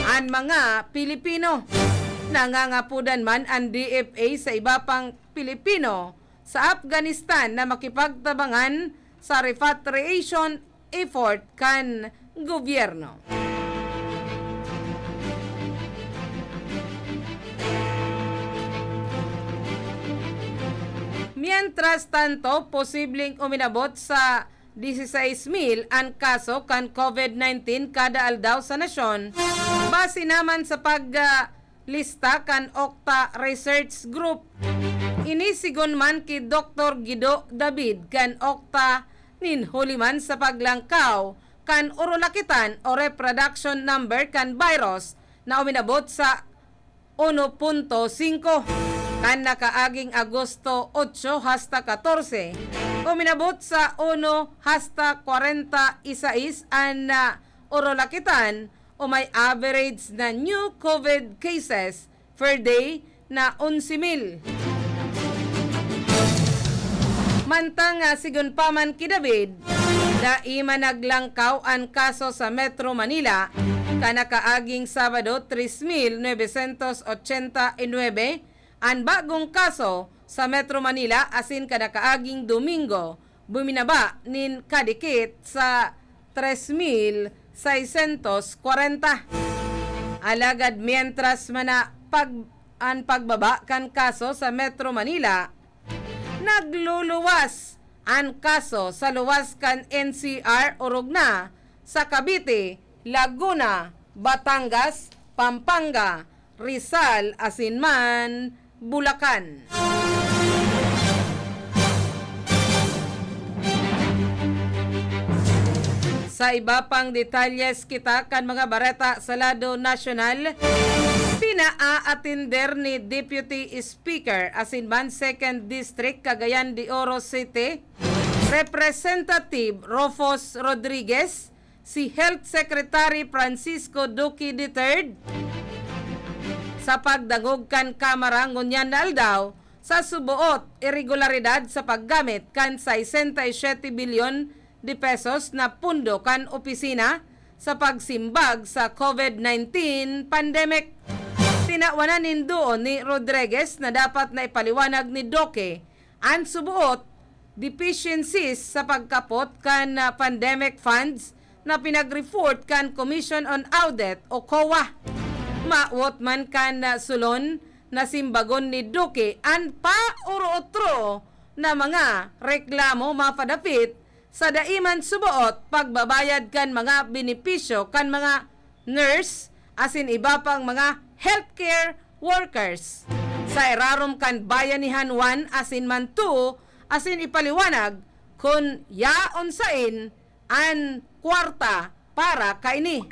ang mga Pilipino. Nangangapudan man ang DFA sa iba pang Pilipino sa Afghanistan na makipagtabangan sa repatriation effort kan gobyerno. Mientras tanto, posibleng uminabot sa 16,000 ang kaso kan COVID-19 kada aldaw sa nasyon. Base naman sa paglista kan Okta Research Group. Inisigon man ki Dr. Guido David kan Okta ninhuliman sa paglangkaw kan urulakitan o reproduction number kan virus na uminabot sa 1.5 kan nakaaging Agosto 8 hasta 14. Uminabot sa 1 hasta 46 ang urulakitan o may average na new COVID cases per day na 11,000. Mantang sigun pa man ki David, daima naglangkaw ang kaso sa Metro Manila kanakaaging Sabado 3,989 ang bagong kaso sa Metro Manila asin kanakaaging Domingo buminaba nin kadikit sa 3,640. Alagad mientras mana ang pagbaba kan kaso sa Metro Manila, nagluluwas ang kaso sa luwas kan NCR urog na sa Cavite, Laguna, Batangas, Pampanga, Rizal, asin man Bulacan. Sa iba pang detalyes kita kan mga bareta sa lado nasyonal, pinaa-atender ni Deputy Speaker asin man 2nd District Cagayan de Oro City Representative Rufus Rodriguez si Health Secretary Francisco Duque III sa pagdangog kan Kamara ngunyan na aldaw sa subuot irregularidad sa paggamit kan 67 bilyon de pesos na pundo kan opisina sa pagsimbag sa COVID-19 pandemic. Tinawanan doon ni Rodriguez na dapat na ipaliwanag ni Duque ang subuot deficiencies sa pagkapot kan pandemic funds na pinag-report kan Commission on Audit o COA. Maawot man kan sulon na simbagon ni Duque ang pa-uro-otro na mga reklamo mapadapit sa daiman subuot pagbabayad kan mga benepisyo kan mga nurse asin iba pang mga healthcare workers. Sa irarom kan bayanihan 1 asin man 2 asin ipaliwanag kung yaon sain ang kwarta para kaini.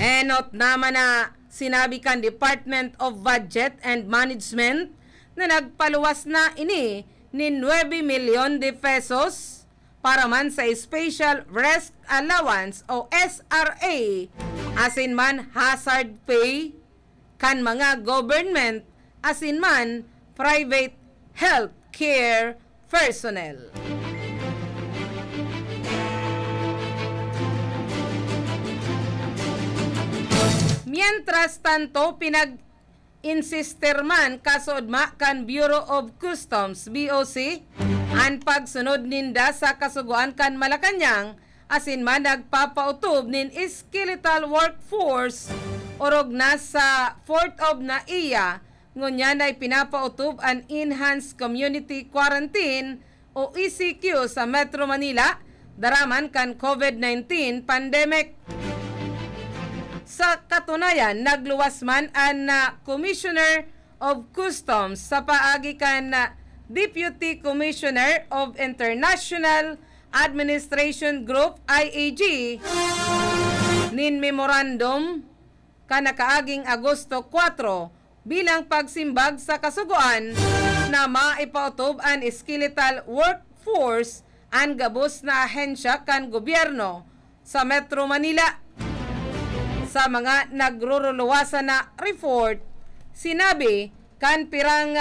Enot naman na sinabi kan Department of Budget and Management na nagpaluwas na ini ni 9 milyon de pesos para man sa Special Risk Allowance o SRA, asin man hazard pay kan mga government asin man private health care personnel. Mientras tanto, insister man kasodma kan Bureau of Customs BOC ang pagsunod ninda sa kasuguan kan Malacañang asin man nagpapautob nin skeletal workforce orog na sa Fort of Naiya ngunyan ay pinapautob ang Enhanced Community Quarantine o ECQ sa Metro Manila daraman kan COVID-19 pandemic. Sa katunayan, nagluwas man ang Commissioner of Customs sa paagi kan Deputy Commissioner of International Administration Group IAG nin memorandum kanakaaging Agosto 4 bilang pagsimbag sa kasuguan na maipautob ang skeletal workforce ang gabos na ahensya kan gobyerno sa Metro Manila. Sa mga nagruruluwasan na report, sinabi kan pirang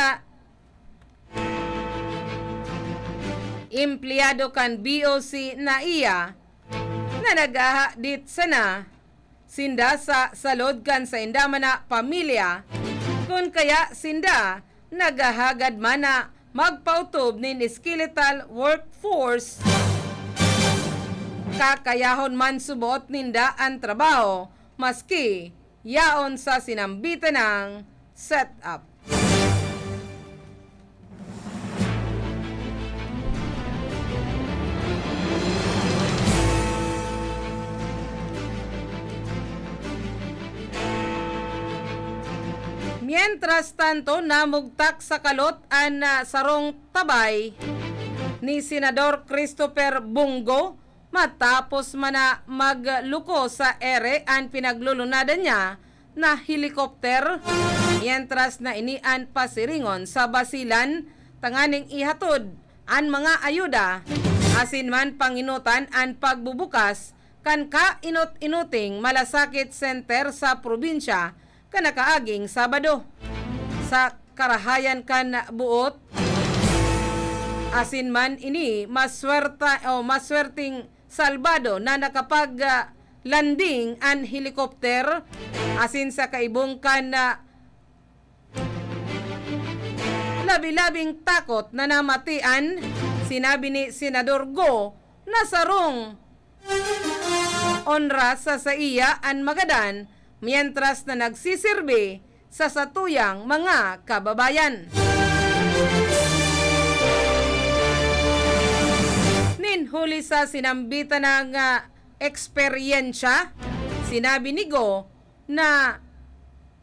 empleyado kan BOC na iya na nagahadit sana sinda sa salod kan sa indama na pamilya kung kaya sinda nagahagad man na magpautob nin skeletal workforce kakayahon man subuot ninda ang trabaho maski yaon sa sinambitan ng setup. Mientras tanto, namugtak sa kalot ang sarong tabay ni Senador Christopher Bungo matapos man na magluko sa ere ang pinaglulunadan niya na helikopter mientras na inian pasiringon sa Basilan tanganing ihatod ang mga ayuda asin man panginutan ang pagbubukas kan kainot-inuting malasakit center sa probinsya kanakaaging Sabado. Sa karahayan kan buot asin man ini maswerting salbado na nakapag landing ang helikopter asin sa kaibong kan labi-labing takot na namatian. Sinabi ni Senador Go na sarong onra sa iya ang Magadan mientras na nagsisirbe sa satuyang mga kababayan. Huli sa sinambitan ng eksperyensya, sinabi ni Go na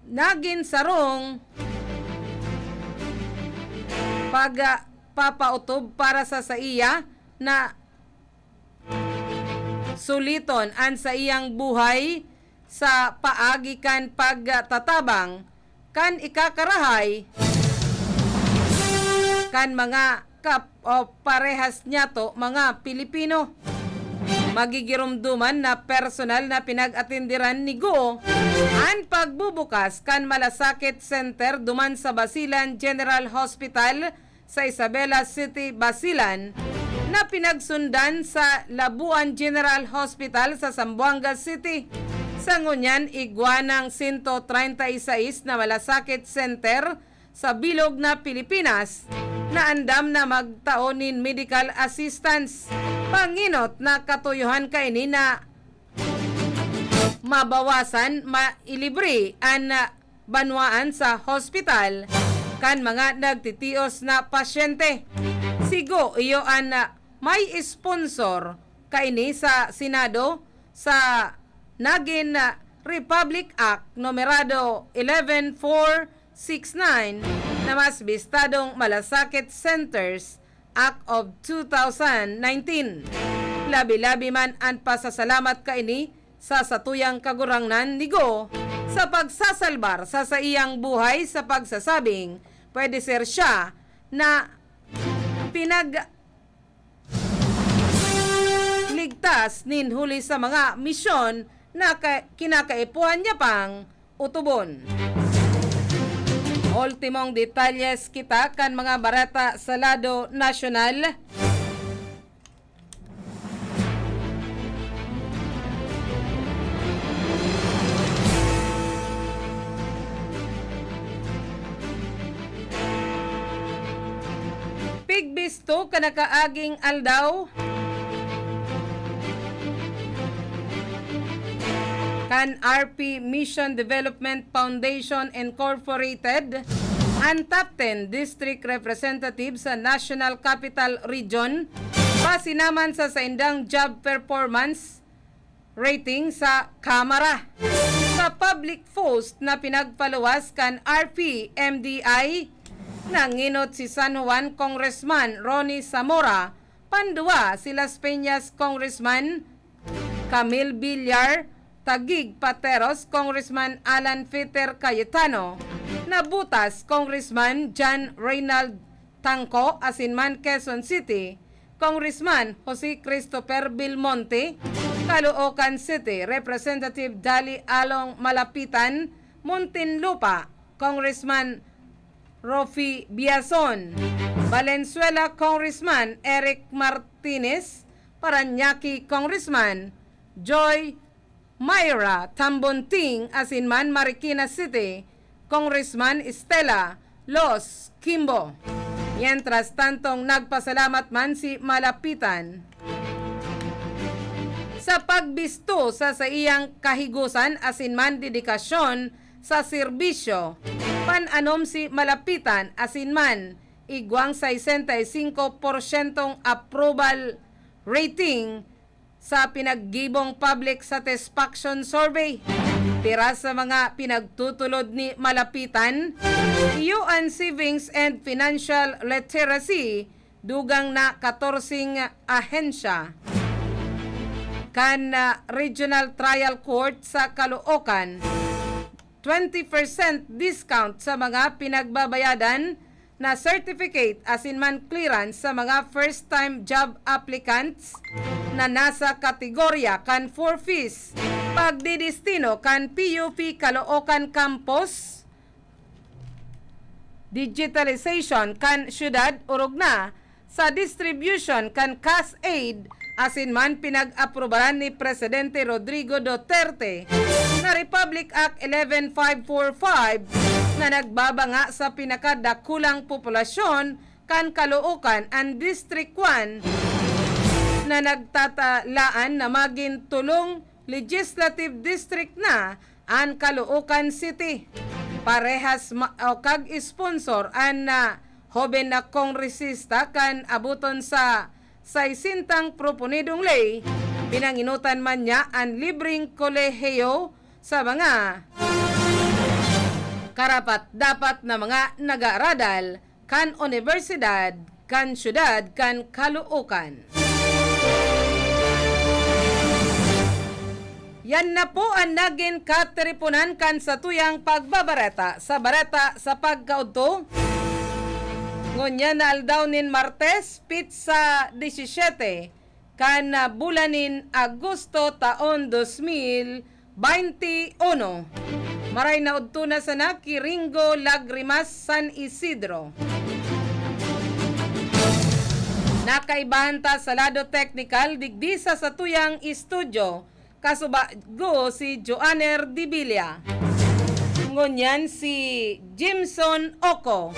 naging sarong pagpapautob para sa iya na suliton ang sa iyang buhay sa paagi kan pagtatabang kan ikakarahay kan mga parehas niya to mga Pilipino. Magigirumduman na personal na pinag-atindiran ni Go ang pagbubukas kan Malasakit Center duman sa Basilan General Hospital sa Isabela City, Basilan na pinagsundan sa Labuan General Hospital sa Zamboanga City. Sa ngunyan, igwanang 136 na Malasakit Center sa bilog na Pilipinas na andam na magtaonin medical assistance. Panginot na katuyuhan kaini na mabawasan, mailibre ang banwaan sa hospital kan mga nagtitios na pasyente. Sigo iyo ang may sponsor kaini sa Senado sa naging Republic Act numerado 11469 na mas bistadong Malasakit Centers Act of 2019. Labi-labi man ang pasasalamat kaini sa satuyang kagurangnan ni Go sa pagsasalbar sa iyang buhay sa pagsasabing pwede ser siya na pagigtas nin huli sa mga misyon na kinakaipuan niya pang utubon. Ultimong detalyes kita kan mga barata sa lado nasyonal. Pigbisto kanakaaging aldaw kan RP Mission Development Foundation Incorporated ang top 10 district representative sa National Capital Region base naman sa saindang job performance rating sa Kamara. Sa public post na pinagpaluwas kan RP MDI, nanginot si San Juan Congressman Ronnie Zamora, Pandua si Las Peñas Congressman Camille Villar, Taguig Pateros Congressman Alan Peter Cayetano, Nabutas Congressman John Reynald Tangco, Asinman Quezon City, Congressman Jose Christopher Belmonte, Caloocan City Representative Dali Along Malapitan, Muntinlupa Congressman Rofi Biazon, Valenzuela Congressman Eric Martinez, Paranaque Congressman Joy Myra Tambonting, Asinman Marikina City Congressman Estela Los Kimbo. Mientras tantong nagpasalamat man si Malapitan sa pagbisto sa iyang kahigusan asinman dedikasyon sa serbisyo. Pananom si Malapitan asinman igwang 65% approval rating sa pinaggibong public satisfaction survey. Tira sa mga pinagtutulod ni Malapitan, UN Savings and Financial Literacy, dugang na 14 ahensya. Kan Regional Trial Court sa Caloocan, 20% discount sa mga pinagbabayadan na certificate asinman clearance sa mga first-time job applicants na nasa kategorya kan for fees. Pagdidestino kan PUP Caloocan Campus, digitalization kan syudad Urugna, sa distribution kan cash aid asinman pinag-aprobahan ni Presidente Rodrigo Duterte na Republic Act 11545 na nagbabanga sa pinakadakulang populasyon kan Caloocan and District 1 na nagtatalaan na maging tulong legislative district na ang Caloocan City. Parehas kag-sponsor ang hoben na kongresista kan abuton sa 60 proponidong lay, pinanginutan man niya ang libreng kolehiyo sa mga karapat-dapat na mga nag-aaradal kan universidad, kan syudad, kan Caloocan. Yan na po ang naging kateripunan kan sa tuyang pagbabareta sa pagkaudto. Ngunya na aldawnin Martes, pizza 17, kan bulanin Agosto taon 2021. Maray na udto na sana Kiringo Lagrimas San Isidro. Nakaibahan ta sa lado technical, digdisa sa tuyang estudyo, kasubago si Joanner Dibilia. Ngunyan si Jimson Oko.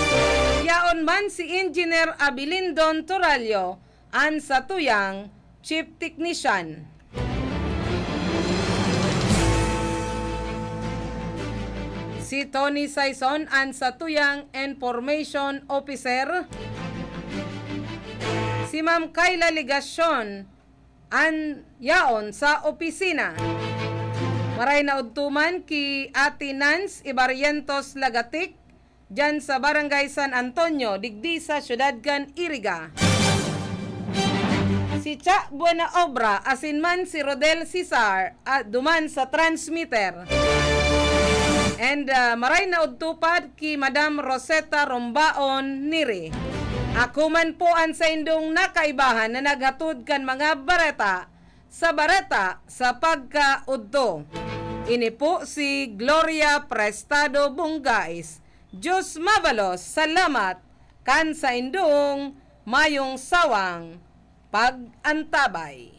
Yaon man si Engineer Abilindon Toralio, an sa tuyang Chief Technician. Si Tony Saison, an sa tuyang Information Officer. Si Ma'am Kayla Ligasyon, an yaon sa opisina. Maray na udtuman ki Ate Nance Ibarrientos Lagatik, dyan sa Barangay San Antonio, digdi sa Syudad Gan Iriga. Si Cha Buena Obra, asinman si Rodel Cesar, duman sa transmitter. And maray na udtupad ki Madam Rosetta Rombaon Niri. Ako man po ang sa indong nakaibahan na naghatod kan mga bareta sa bareta sa pagkaudto. Ini po si Gloria Prestado Bungais. Diyos mabalos, salamat kan sa indong mayong sawang pag-antabay.